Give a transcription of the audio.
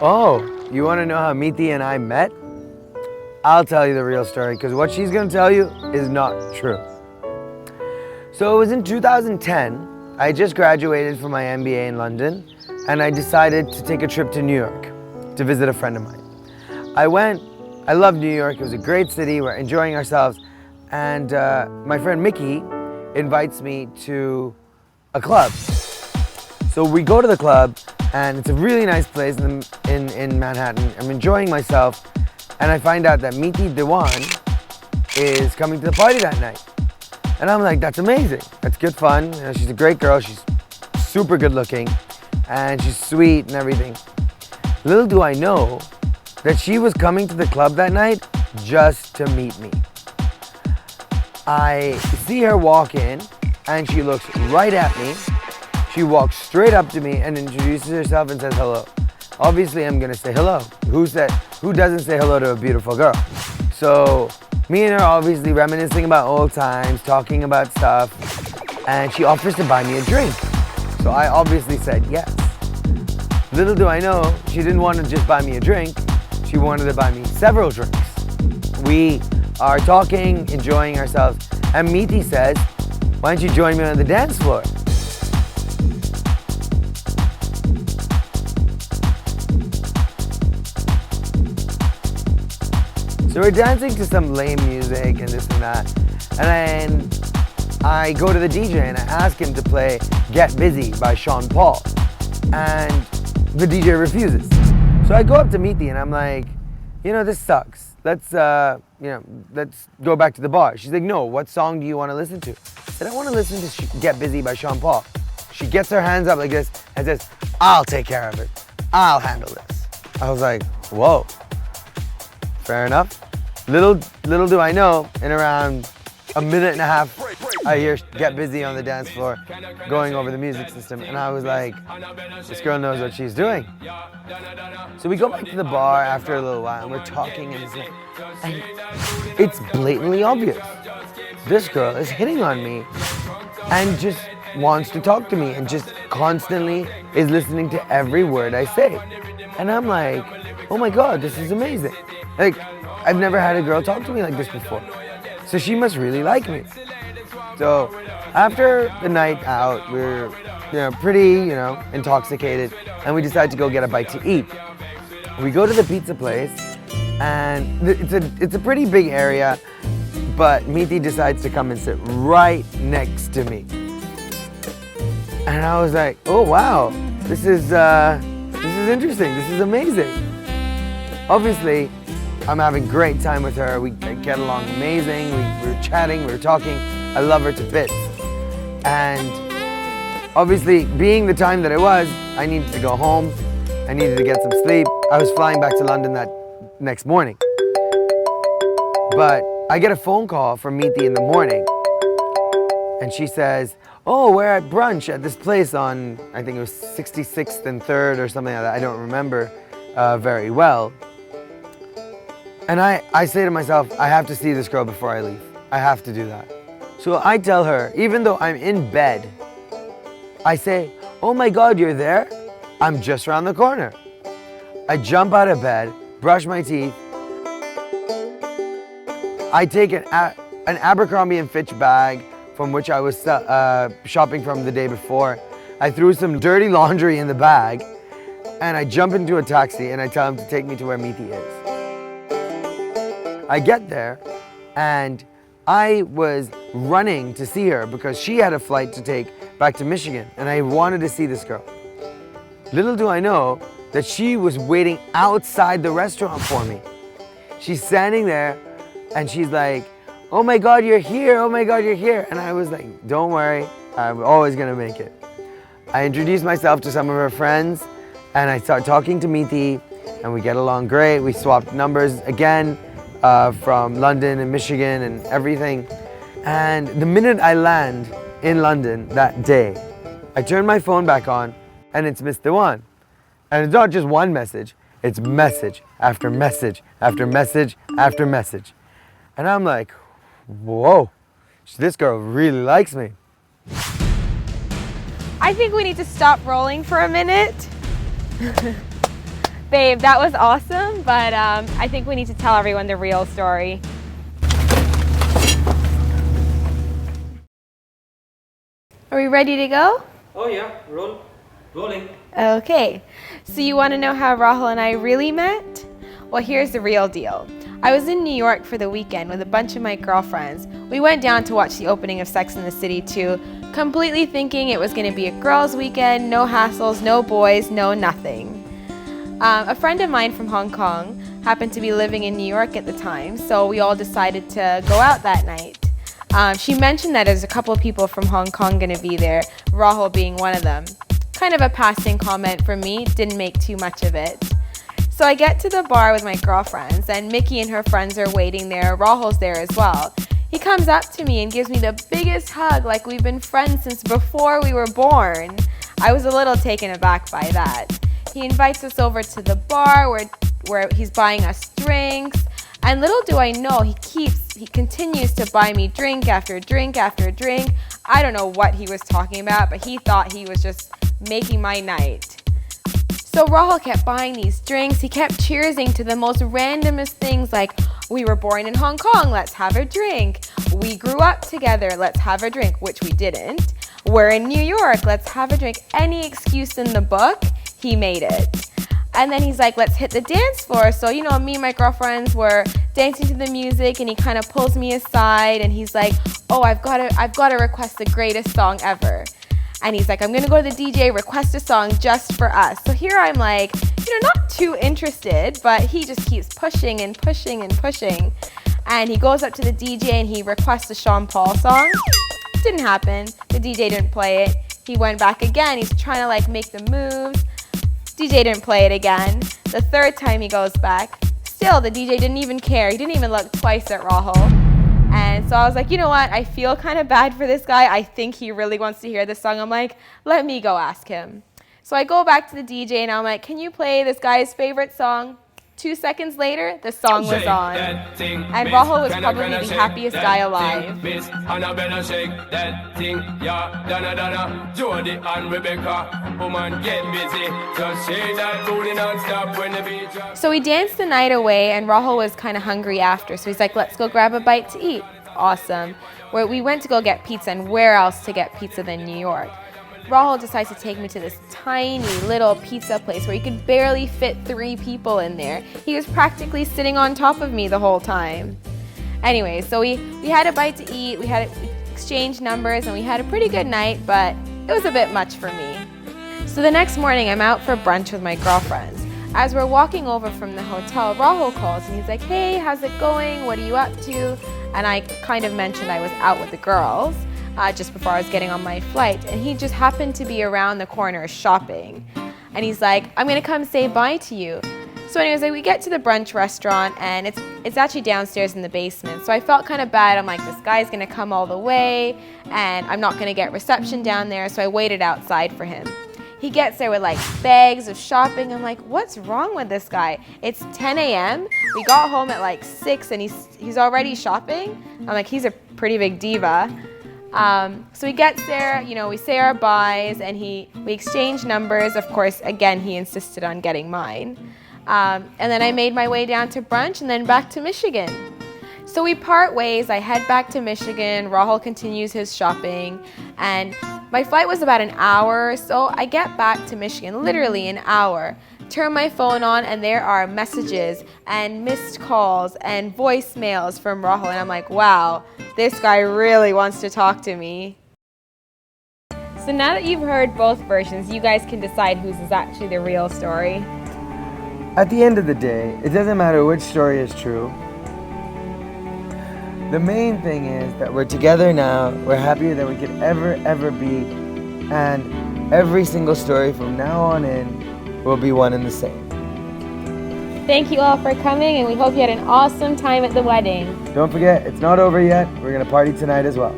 Oh, you want to know how Meeti and I met? I'll tell you the real story because what she's going to tell you is not true. So it was in 2010. I just graduated from my MBA in London and I decided to take a trip to New York to visit a friend of mine. I went, I love New York, it was a great city, we're enjoying ourselves, and my friend Mickey invites me to a club. So we go to the club and it's a really nice place in Manhattan. I'm enjoying myself and I find out that Meeti Dewan is coming to the party that night. And I'm like, that's amazing, that's good fun. You know, she's a great girl, she's super good looking and she's sweet and everything. Little do I know that she was coming to the club that night just to meet me. I see her walk in and she looks right at me. She walks straight up to me and introduces herself and says hello. Obviously I'm gonna say hello. Who doesn't say hello to a beautiful girl? So me and her obviously reminiscing about old times, talking about stuff, and she offers to buy me a drink. So I obviously said yes. Little do I know, she didn't want to just buy me a drink, she wanted to buy me several drinks. We are talking, enjoying ourselves, and Meeti says, why don't you join me on the dance floor? So we're dancing to some lame music and this and that, and then I go to the DJ and I ask him to play Get Busy by Sean Paul, and the DJ refuses. So I go up to Meeti and I'm like, you know, this sucks. Let's go back to the bar. She's like, no, what song do you want to listen to? I said, I want to listen to Get Busy by Sean Paul. She gets her hands up like this and says, I'll take care of it. I'll handle this. I was like, whoa, fair enough. Little do I know, in around a minute and a half, I hear Get Busy on the dance floor going over the music system, and I was like, this girl knows what she's doing. So we go back to the bar after a little while and we're talking and it's blatantly obvious. This girl is hitting on me and just wants to talk to me and just constantly is listening to every word I say. And I'm like, oh my God, this is amazing. Like, I've never had a girl talk to me like this before. So she must really like me. So after the night out, we're pretty intoxicated, and we decide to go get a bite to eat. We go to the pizza place, and it's a pretty big area, but Meeti decides to come and sit right next to me. And I was like, oh wow, this is interesting, this is amazing. Obviously, I'm having a great time with her. We get along amazing. We were chatting, we were talking. I love her to bits. And obviously, being the time that it was, I needed to go home. I needed to get some sleep. I was flying back to London that next morning. But I get a phone call from Meeti in the morning. And she says, oh, we're at brunch at this place on, I think it was 66th and 3rd or something like that. I don't remember very well. And I say to myself, I have to see this girl before I leave. I have to do that. So I tell her, even though I'm in bed, I say, oh my God, you're there? I'm just around the corner. I jump out of bed, brush my teeth. I take an Abercrombie & Fitch bag from which I was shopping from the day before. I threw some dirty laundry in the bag and I jump into a taxi and I tell him to take me to where Meeti is. I get there and I was running to see her because she had a flight to take back to Michigan and I wanted to see this girl. Little do I know that she was waiting outside the restaurant for me. She's standing there and she's like, oh my God, you're here, oh my God, you're here. And I was like, don't worry, I'm always gonna make it. I introduced myself to some of her friends and I start talking to Meeti and we get along great. We swapped numbers again. From London and Michigan and everything. And the minute I land in London that day, I turn my phone back on and it's Miss Dewan. And it's not just one message, it's message after message after message after message. And I'm like, whoa, this girl really likes me. I think we need to stop rolling for a minute. Babe, that was awesome, but I think we need to tell everyone the real story. Are we ready to go? Oh yeah, rolling. Okay, so you want to know how Rahul and I really met? Well, here's the real deal. I was in New York for the weekend with a bunch of my girlfriends. We went down to watch the opening of Sex and the City 2, completely thinking it was going to be a girls' weekend, no hassles, no boys, no nothing. A friend of mine from Hong Kong happened to be living in New York at the time, so we all decided to go out that night. She mentioned that there's a couple of people from Hong Kong going to be there, Rahul being one of them. Kind of a passing comment from me, didn't make too much of it. So I get to the bar with my girlfriends, and Mickey and her friends are waiting there. Rahul's there as well. He comes up to me and gives me the biggest hug, like we've been friends since before we were born. I was a little taken aback by that. He invites us over to the bar where he's buying us drinks. And little do I know, he continues to buy me drink after drink after drink. I don't know what he was talking about, but he thought he was just making my night. So Rahul kept buying these drinks. He kept cheersing to the most randomest things like, we were born in Hong Kong, let's have a drink. We grew up together, let's have a drink, which we didn't. We're in New York, let's have a drink. Any excuse in the book, he made it. And then he's like, let's hit the dance floor. So, me and my girlfriends were dancing to the music, and he kind of pulls me aside and he's like, oh, I've got to request the greatest song ever. And he's like, I'm going to go to the DJ, request a song just for us. So here I'm like, not too interested, but he just keeps pushing and pushing and pushing. And he goes up to the DJ and he requests a Sean Paul song. Didn't happen. The DJ didn't play it. He went back again. He's trying to make the moves. DJ didn't play it again. The third time he goes back, still the DJ didn't even care. He didn't even look twice at Rahul. And so I was like, you know what? I feel kind of bad for this guy. I think he really wants to hear this song. I'm like, let me go ask him. So I go back to the DJ and I'm like, can you play this guy's favorite song? 2 seconds later, the song was on. And Rahul was probably the happiest guy alive. So we danced the night away, and Rahul was kind of hungry after. So he's like, let's go grab a bite to eat. Awesome. We went to go get pizza, and where else to get pizza than New York? Rahul decides to take me to this tiny little pizza place where you could barely fit 3 people in there. He was practically sitting on top of me the whole time. Anyway, so we had a bite to eat, we had exchanged numbers, and we had a pretty good night, but it was a bit much for me. So the next morning, I'm out for brunch with my girlfriends. As we're walking over from the hotel, Rahul calls and he's like, hey, how's it going? What are you up to? And I kind of mentioned I was out with the girls. Just before I was getting on my flight, and he just happened to be around the corner shopping. And he's like, I'm gonna come say bye to you. So anyways, we get to the brunch restaurant, and it's actually downstairs in the basement. So I felt kind of bad. I'm like, this guy's gonna come all the way, and I'm not gonna get reception down there, so I waited outside for him. He gets there with bags of shopping. I'm like, what's wrong with this guy? It's 10 a.m. We got home at 6 and he's already shopping. I'm like, he's a pretty big diva. So he gets there, we say our byes, and we exchange numbers. Of course, again, he insisted on getting mine. And then I made my way down to brunch and then back to Michigan. So we part ways. I head back to Michigan. Rahul continues his shopping. And my flight was about an hour, so I get back to Michigan, literally an hour. Turn my phone on, and there are messages and missed calls and voicemails from Rahul. And I'm like, wow, this guy really wants to talk to me. So now that you've heard both versions, you guys can decide whose is actually the real story. At the end of the day, it doesn't matter which story is true. The main thing is that we're together now, we're happier than we could ever be, and every single story from now on in will be one and the same. Thank you all for coming, and we hope you had an awesome time at the wedding. Don't forget, it's not over yet. We're going to party tonight as well.